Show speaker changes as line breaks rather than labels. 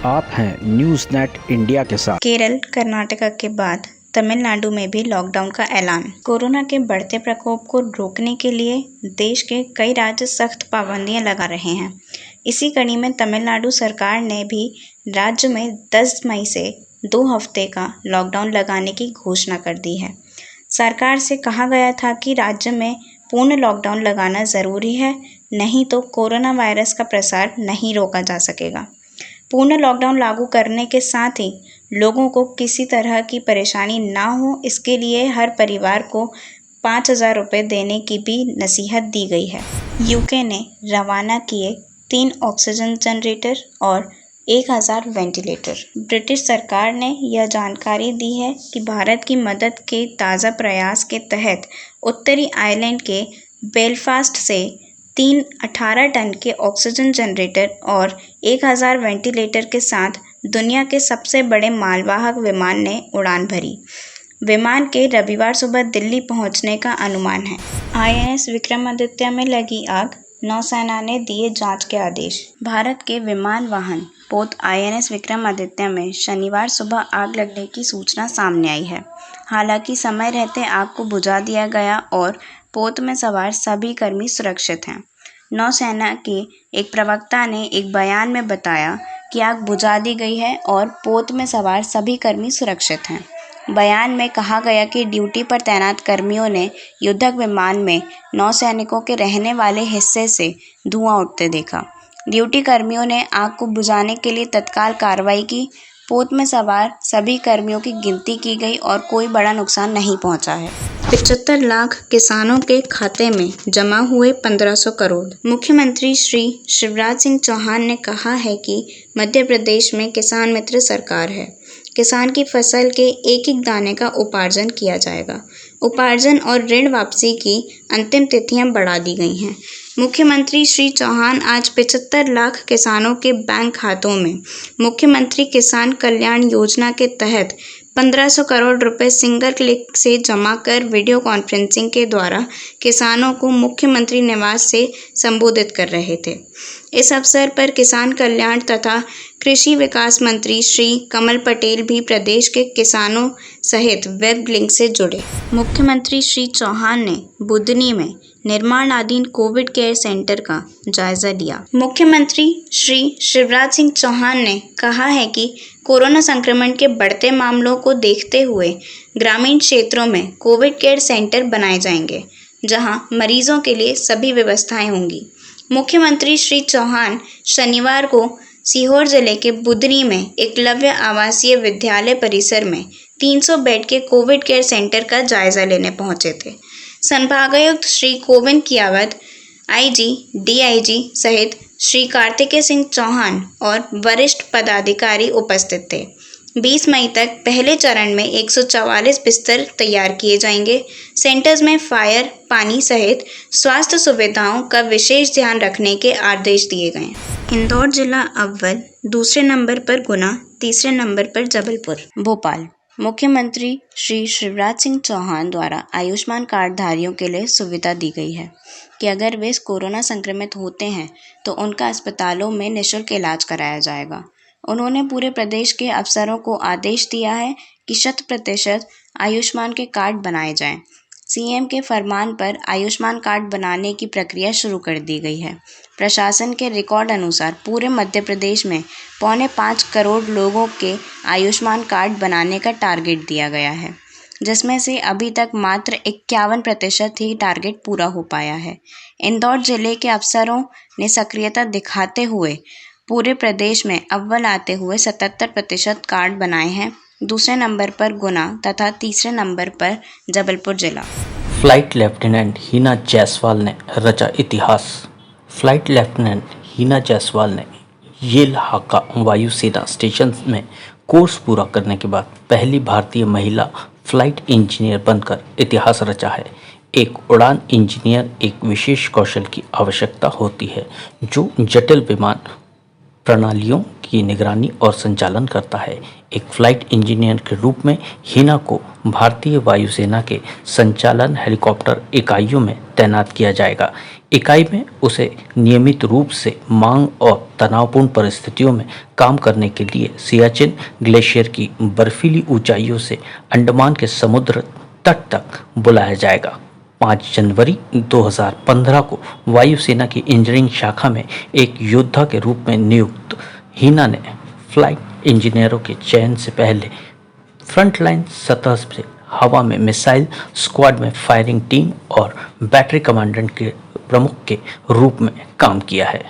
आप हैं news net India के साथ।
केरल, कर्नाटका के बाद तमिलनाडु में भी लॉकडाउन का ऐलान। कोरोना के बढ़ते प्रकोप को रोकने के लिए देश के कई राज्य सख्त पाबंदियां लगा रहे हैं। इसी कड़ी में तमिलनाडु सरकार ने भी राज्य में 10 मई से 2 हफ्ते का लॉकडाउन लगाने की घोषणा कर दी है। सरकार से कहा गया था कि राज्य में पूर्ण लॉकडाउन लगाना ज़रूरी है, नहीं तो कोरोना वायरस का प्रसार नहीं रोका जा सकेगा। पूर्ण लॉकडाउन लागू करने के साथ ही लोगों को किसी तरह की परेशानी ना हो, इसके लिए हर परिवार को 5,000 रुपये देने की भी नसीहत दी गई है। यूके ने रवाना किए 3 ऑक्सीजन जनरेटर और 1,000 वेंटिलेटर। ब्रिटिश सरकार ने यह जानकारी दी है कि भारत की मदद के ताज़ा प्रयास के तहत उत्तरी आयरलैंड के बेलफास्ट से 18 टन के ऑक्सीजन जनरेटर और 1,000 वेंटिलेटर के साथ दुनिया के सबसे बड़े मालवाहक विमान ने उड़ान भरी। विमान के रविवार सुबह दिल्ली पहुंचने का अनुमान है। INS विक्रमादित्य में लगी आग, नौसेना ने दिए जांच के आदेश। भारत के विमान वाहन पोत INS विक्रमादित्य में शनिवार सुबह आग लगने की सूचना सामने आई है। हालांकि समय रहते आग को बुझा दिया गया और पोत में सवार सभी कर्मी सुरक्षित हैं। नौसेना के एक प्रवक्ता ने एक बयान में बताया कि आग बुझा दी गई है और पोत में सवार सभी कर्मी सुरक्षित हैं। बयान में कहा गया कि ड्यूटी पर तैनात कर्मियों ने युद्धक विमान में नौसैनिकों के रहने वाले हिस्से से धुआं उठते देखा। ड्यूटी कर्मियों ने आग को बुझाने के लिए तत्काल कार्रवाई की। पोत में सवार सभी कर्मियों की गिनती की गई और कोई बड़ा नुकसान नहीं पहुंचा है। 75 लाख किसानों के खाते में जमा हुए 1,500 करोड़। मुख्यमंत्री श्री शिवराज सिंह चौहान ने कहा है कि मध्य प्रदेश में किसान मित्र सरकार है। किसान की फसल के एक एक दाने का उपार्जन किया जाएगा। उपार्जन और ऋण वापसी की अंतिम तिथियां बढ़ा दी गई हैं। मुख्यमंत्री श्री चौहान आज 75 लाख किसानों के बैंक खातों में मुख्यमंत्री किसान कल्याण योजना के तहत 1,500 करोड़ रुपए सिंगल क्लिक से जमा कर वीडियो कॉन्फ्रेंसिंग के द्वारा किसानों को मुख्यमंत्री निवास से संबोधित कर रहे थे। इस अवसर पर किसान कल्याण तथा कृषि विकास मंत्री श्री कमल पटेल भी प्रदेश के किसानों सहित वेब लिंक से जुड़े। मुख्यमंत्री श्री चौहान ने बुधनी में निर्माणाधीन कोविड केयर सेंटर का जायजा लिया। मुख्यमंत्री श्री शिवराज सिंह चौहान ने कहा है कि कोरोना संक्रमण के बढ़ते मामलों को देखते हुए ग्रामीण क्षेत्रों में कोविड केयर सेंटर बनाए जाएंगे, जहां मरीजों के लिए सभी व्यवस्थाएं होंगी। मुख्यमंत्री श्री चौहान शनिवार को सीहोर जिले के बुधनी में एकलव्य आवासीय विद्यालय परिसर में 300 बेड के कोविड केयर सेंटर का जायजा लेने पहुंचे थे। संभागायुक्त श्री गोविंद कियावत, IG, DIG सहित श्री कार्तिकेय सिंह चौहान और वरिष्ठ पदाधिकारी उपस्थित थे। 20 मई तक पहले चरण में 144 बिस्तर तैयार किए जाएंगे। सेंटर्स में फायर, पानी सहित स्वास्थ्य सुविधाओं का विशेष ध्यान रखने के आदेश दिए गए। इंदौर जिला अव्वल, दूसरे नंबर पर गुना, तीसरे नंबर पर जबलपुर। भोपाल, मुख्यमंत्री श्री शिवराज सिंह चौहान द्वारा आयुष्मान कार्ड धारियों के लिए सुविधा दी गई है कि अगर वे कोरोना संक्रमित होते हैं तो उनका अस्पतालों में निःशुल्क इलाज कराया जाएगा। उन्होंने पूरे प्रदेश के अफसरों को आदेश दिया है कि 100% आयुष्मान के कार्ड बनाए जाएं। CM के फरमान पर आयुष्मान कार्ड बनाने की प्रक्रिया शुरू कर दी गई है। प्रशासन के रिकॉर्ड अनुसार पूरे मध्य प्रदेश में 4.25 करोड़ लोगों के आयुष्मान कार्ड बनाने का टारगेट दिया गया है, जिसमें से अभी तक मात्र 51% ही टारगेट पूरा हो पाया है। इंदौर जिले के अफसरों ने सक्रियता दिखाते हुए पूरे प्रदेश में अव्वल आते हुए 77% कार्ड बनाए हैं। दूसरे नंबर पर गुना तथा तीसरे नंबर पर जबलपुर जिला।
फ्लाइट लेफ्टिनेंट हीना जायसवाल ने रचा इतिहास। फ्लाइट लेफ्टिनेंट हीना जायसवाल ने येल हाका वायुसेना स्टेशन में कोर्स पूरा करने के बाद पहली भारतीय महिला फ्लाइट इंजीनियर बनकर इतिहास रचा है। एक उड़ान इंजीनियर एक विशेष कौशल की आवश्यकता होती है जो जटिल विमान प्रणालियों की निगरानी और संचालन करता है। एक फ्लाइट इंजीनियर के रूप में हिना को भारतीय वायुसेना के संचालन हेलीकॉप्टर इकाइयों में तैनात किया जाएगा। इकाई में उसे नियमित रूप से मांग और तनावपूर्ण परिस्थितियों में काम करने के लिए सियाचिन ग्लेशियर की बर्फीली ऊंचाइयों से अंडमान के समुद्र तट तक बुलाया जाएगा। 5 जनवरी 2015 को वायुसेना की इंजीनियरिंग शाखा में एक योद्धा के रूप में नियुक्त हिना ने फ्लाइट इंजीनियरों के चयन से पहले फ्रंटलाइन सतह से हवा में मिसाइल स्क्वाड में फायरिंग टीम और बैटरी कमांडेंट के प्रमुख के रूप में काम किया है।